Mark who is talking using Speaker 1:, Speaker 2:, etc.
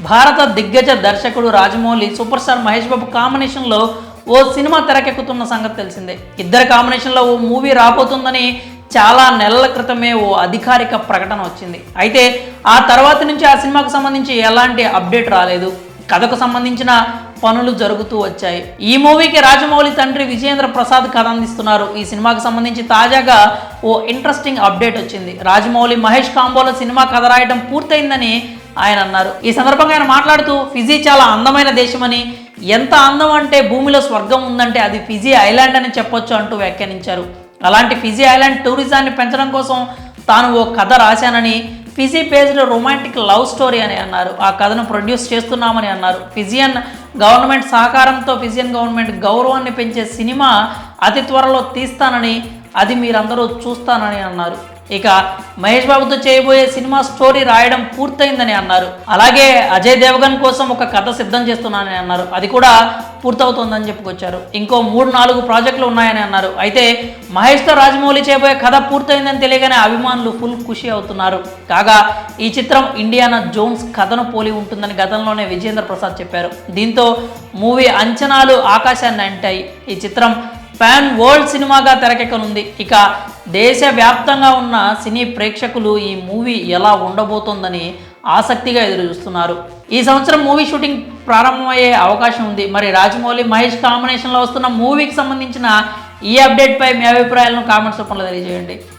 Speaker 1: భారత దిగ్గజ దర్శకుడు రాజమౌళి సూపర్ స్టార్ మహేష్ బాబు కాంబినేషన్లో ఓ సినిమా తెరకెక్కుతున్న సంగతి తెలిసిందే. ఇద్దరి కాంబినేషన్లో ఓ మూవీ రాబోతుందని చాలా నెలల క్రితమే ఓ అధికారిక ప్రకటన వచ్చింది. అయితే ఆ తర్వాత నుంచి ఆ సినిమాకు సంబంధించి ఎలాంటి అప్డేట్ రాలేదు. కథకు సంబంధించిన పనులు జరుగుతూ వచ్చాయి. ఈ మూవీకి రాజమౌళి తండ్రి విజయేంద్ర ప్రసాద్ కథ అందిస్తున్నారు. ఈ సినిమాకి సంబంధించి తాజాగా ఓ ఇంట్రెస్టింగ్ అప్డేట్ వచ్చింది. రాజమౌళి మహేష్ కాంబోలో సినిమా కథ రాయడం పూర్తయిందని ఆయన అన్నారు. ఈ సందర్భంగా ఆయన మాట్లాడుతూ ఫిజీ చాలా అందమైన దేశమని, ఎంత అందం అంటే భూమిలో స్వర్గం ఉందంటే అది ఫిజీ ఐలాండ్ అని చెప్పొచ్చు అంటూ వ్యాఖ్యానించారు. అలాంటి ఫిజీ ఐలాండ్ టూరిజాన్ని పెంచడం కోసం తాను ఓ కథ రాశానని, Fiji based romantic love story అని అన్నారు. ఆ కథను ప్రొడ్యూస్ చేస్తున్నామని అన్నారు. ఫిజియన్ గవర్నమెంట్ సహకారంతో ఫిజియన్ గవర్నమెంట్ గౌరవాన్ని పెంచే సినిమా అతి త్వరలో తీస్తానని, అది మీరందరూ చూస్తానని అన్నారు. ఇక మహేష్ బాబుతో చేయబోయే సినిమా స్టోరీ రాయడం పూర్తయిందని అన్నారు. అలాగే అజయ్ దేవగన్ కోసం ఒక కథ సిద్ధం చేస్తున్నానని అన్నారు. అది కూడా పూర్తవుతోందని చెప్పుకొచ్చారు. ఇంకో 3-4 ప్రాజెక్టులు ఉన్నాయని అన్నారు. అయితే మహేష్తో రాజమౌళి చేయబోయే కథ పూర్తయిందని తెలియగానే అభిమానులు ఫుల్ ఖుషి అవుతున్నారు. కాగా ఈ చిత్రం ఇండియానా జోన్స్ కథను పోలి ఉంటుందని గతంలోనే విజయేంద్ర ప్రసాద్ చెప్పారు. దీంతో మూవీ అంచనాలు ఆకాశాన్ని అంటాయి. ఈ చిత్రం పాన్ వరల్డ్ సినిమాగా తెరకెక్కనుంది. ఇక దేశవ్యాప్తంగా ఉన్న సినీ ప్రేక్షకులు ఈ మూవీ ఎలా ఉండబోతోందని ఆసక్తిగా ఎదురుచూస్తున్నారు. ఈ సంవత్సరం మూవీ షూటింగ్ ప్రారంభమయ్యే అవకాశం ఉంది. మరి రాజమౌళి మహేష్ కాంబినేషన్లో వస్తున్న మూవీకి సంబంధించిన ఈ అప్డేట్పై మీ అభిప్రాయాలను కామెంట్స్ రూపంలో తెలియజేయండి.